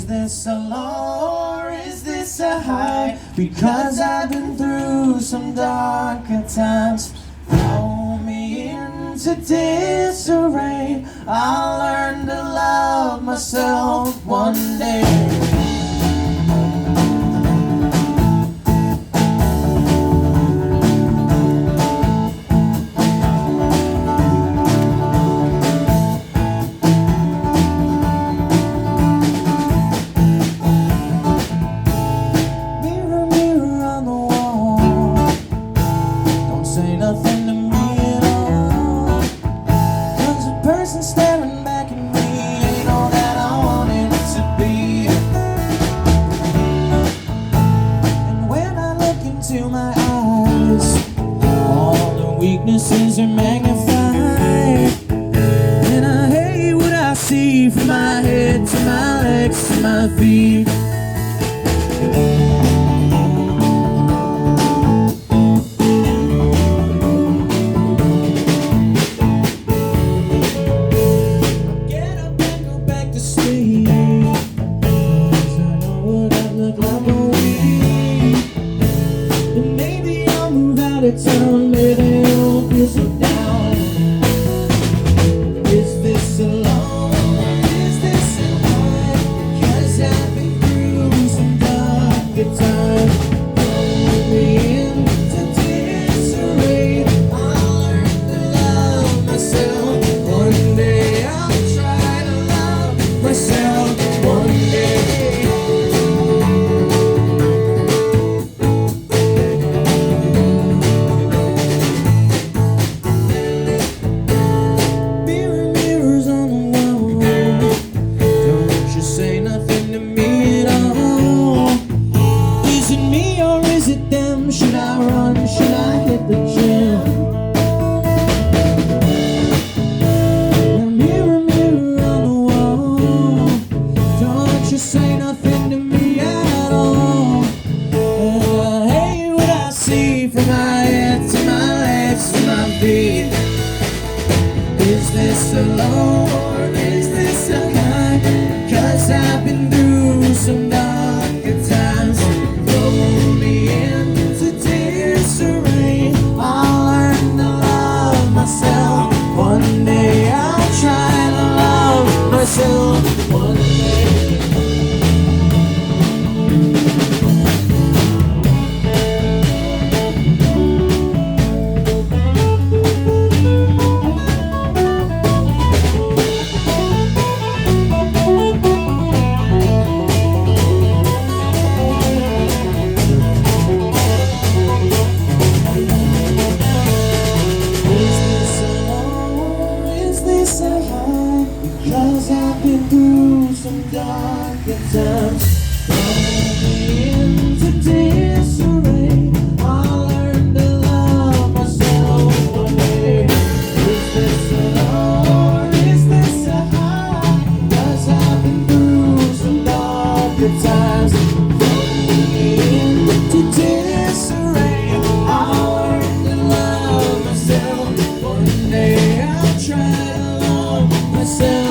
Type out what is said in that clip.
this a low or is this a high? Because I've been through some darker times. Throw me into disarray. I'll learn to love myself one day. Nothing to me at all, 'cause the person staring back at me ain't all that I wanted it to be. And when I look into my eyes, all the weaknesses are magnified. And I hate what I see, from my head to my legs to my feet. Town, maybe it'll feel so down. Is this a low or is this a high? 'Cause I've been through some darker times. Throw me into disarray. I'll learn to love myself one day. I'll try to love myself one day. Say nothing to me at all. Is it me or is it them? Should I run? Should I hit the gym? Now mirror, mirror on the wall, don't you say nothing to me at all. And I hate what I see, from my head to my legs to my feet. Is this a low or is this a high? 'Cause I've been through some darker times. Throw me into disarray. I'll learn to love myself one day. I'll try to love myself one day. Because I've been through some darker times. Throw me into disarray. I'll learn to love myself one day. Is this a low or is this a high? 'Cause I've been through some darker times. Throw me into disarray. I'll learn to love myself one day. I'll try to love myself.